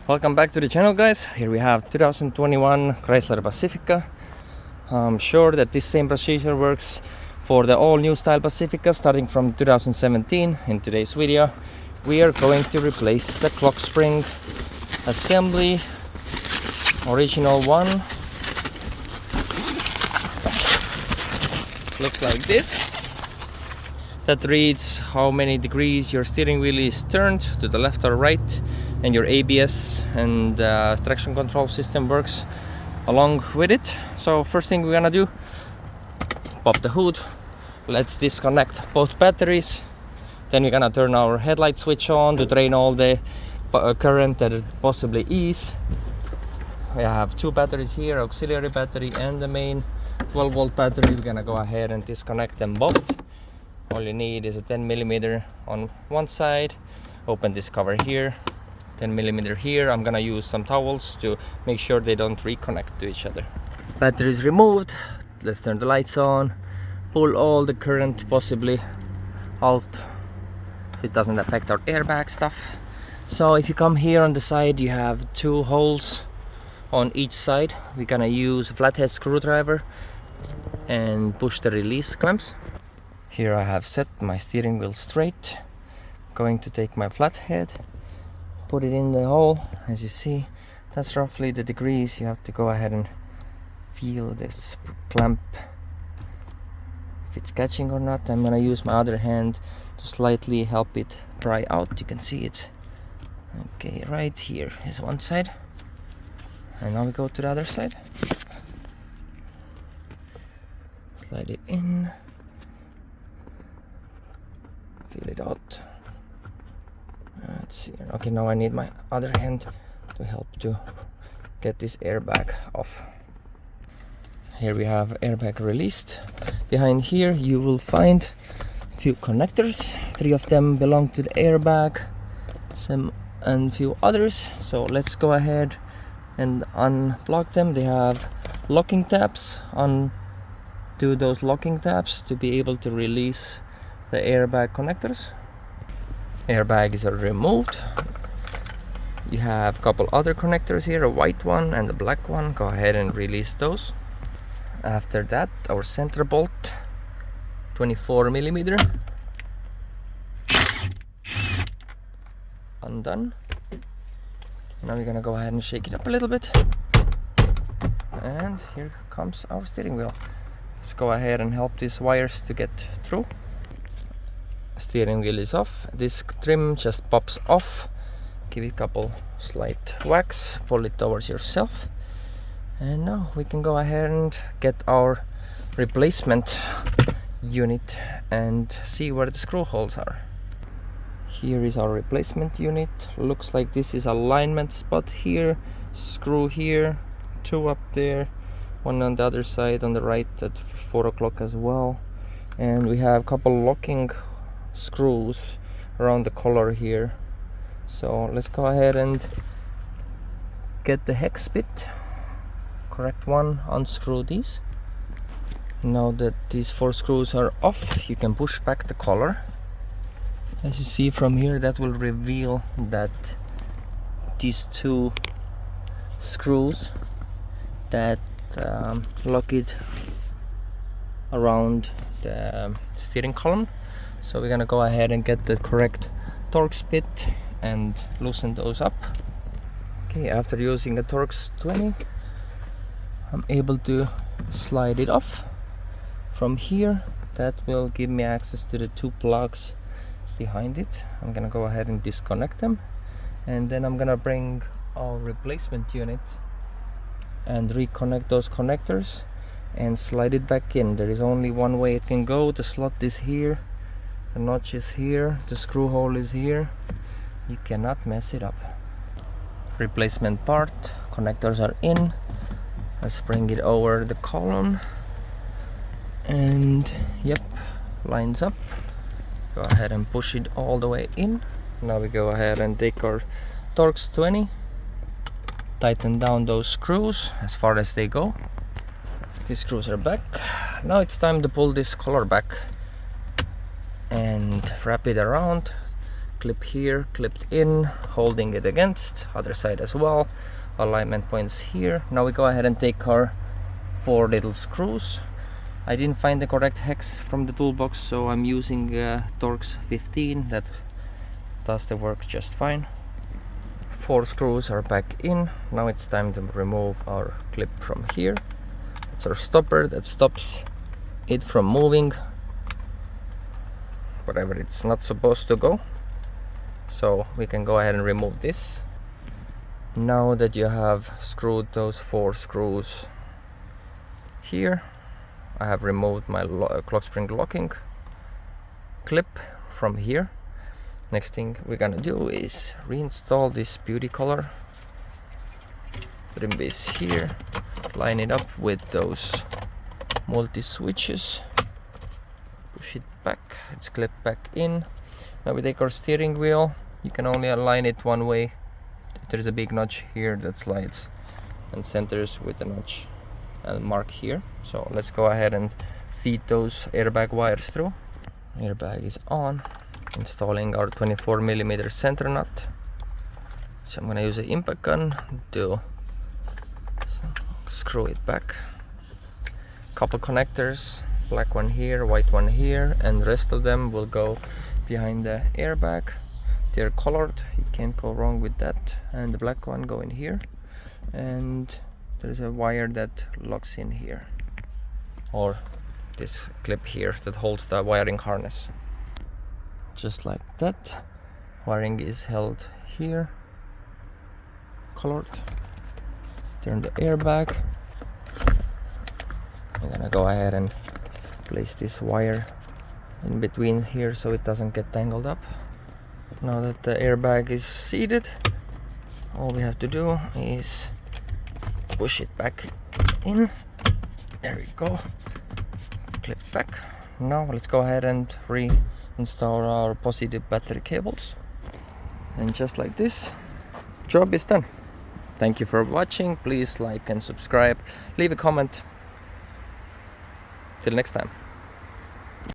Welcome back to the channel, guys. Here we have 2021 Chrysler Pacifica. I'm sure that this same procedure works for the all new style Pacifica starting from 2017. In today's video we are going to replace the Clockspring assembly original one. Looks like this. That reads how many degrees your steering wheel is turned to the left or right, and your ABS and traction control system works along with it. So first thing we're gonna do, pop the hood, let's disconnect both batteries, then we're gonna turn our headlight switch on to drain all the current that it possibly is. We have two batteries here, auxiliary battery and the main 12-volt battery. We're gonna go ahead and disconnect them both. All you need is a 10mm on one side. Open this cover here, 10mm here. I'm gonna use some towels to make sure they don't reconnect to each other. Battery is removed. Let's turn the lights on, pull all the current possibly out so it doesn't affect our airbag stuff. So if you come here on the side, you have two holes on each side. We're gonna use a flathead screwdriver and push the release clamps. Here I have set my steering wheel straight. Going to take my flathead, put it in the hole. As you see, that's roughly the degrees. You have to go ahead and feel this clamp, if it's catching or not. I'm gonna use my other hand to slightly help it pry out. You can see it's okay. Right here is one side, and now we go to the other side. Slide it in, feel it out. Let's see. Okay, now I need my other hand to help to get this airbag off. Here we have airbag released. Behind here you will find a few connectors. 3 of them belong to the airbag, some and few others. So let's go ahead and unplug them. They have locking tabs. Undo those locking tabs to be able to release the airbag connectors. Airbags are removed. You have a couple other connectors here, a white one and a black one. Go ahead and release those. After that, our center bolt, 24mm, undone. Now we're gonna go ahead and shake it up a little bit, and here comes our steering wheel. Let's go ahead and help these wires to get through. Steering wheel is off. This trim just pops off. Give it a couple slight whacks, pull it towards yourself, and now we can go ahead and get our replacement unit and see where the screw holes are. Here is our replacement unit. Looks like this is alignment spot here, screw here, 2 up there, 1 on the other side on the right at 4 o'clock as well, and we have a couple locking screws around the collar here. So let's go ahead and get the hex bit, correct one, unscrew these. Now that these 4 screws are off, you can push back the collar. As you see from here, that will reveal that these 2 screws that lock it around the steering column. So we're gonna go ahead and get the correct Torx bit and loosen those up. Okay, after using a Torx 20, I'm able to slide it off. From here, that will give me access to the 2 plugs behind it. I'm gonna go ahead and disconnect them, and then I'm gonna bring our replacement unit and reconnect those connectors and slide it back in. There is only one way it can go. The slot is here, the notch is here, the screw hole is here. You cannot mess it up. Replacement part, connectors are in. Let's bring it over the column, and yep, lines up. Go ahead and push it all the way in. Now we go ahead and take our Torx 20, tighten down those screws as far as they go. These screws are back. Now it's time to pull this collar back and wrap it around. clip here, clipped in, holding it against, other side as well, alignment points here. Now we go ahead and take our 4 little screws. I didn't find the correct hex from the toolbox, so I'm using Torx 15, that does the work just fine. 4 screws are back in. Now it's time to remove our clip from here. It's our stopper that stops it from moving wherever it's not supposed to go. So we can go ahead and remove this. Now that you have screwed those 4 screws here, I have removed my Clockspring locking clip from here. Next thing we're gonna do is reinstall this beauty color. Trim this here, line it up with those multi switches, push it back, it's clipped back in. Now we take our steering wheel. You can only align it one way. There's a big notch here that slides and centers with the notch and mark here. So let's go ahead and feed those airbag wires through. Airbag is on. Installing our 24mm center nut. So I'm gonna use an impact gun to screw it back. Couple connectors, black one here, white one here, and the rest of them will go behind the airbag. They're colored, you can't go wrong with that. And the black one go in here, and there's a wire that locks in here, or this clip here that holds the wiring harness. Just like that, wiring is held here, colored. Turn the airbag. I'm gonna go ahead and place this wire in between here so it doesn't get tangled up. Now that the airbag is seated, all we have to do is push it back in. There we go. Clip back. Now let's go ahead and reinstall our positive battery cables. And just like this, job is done. Thank you for watching. Please like and subscribe. Leave a comment. Till next time.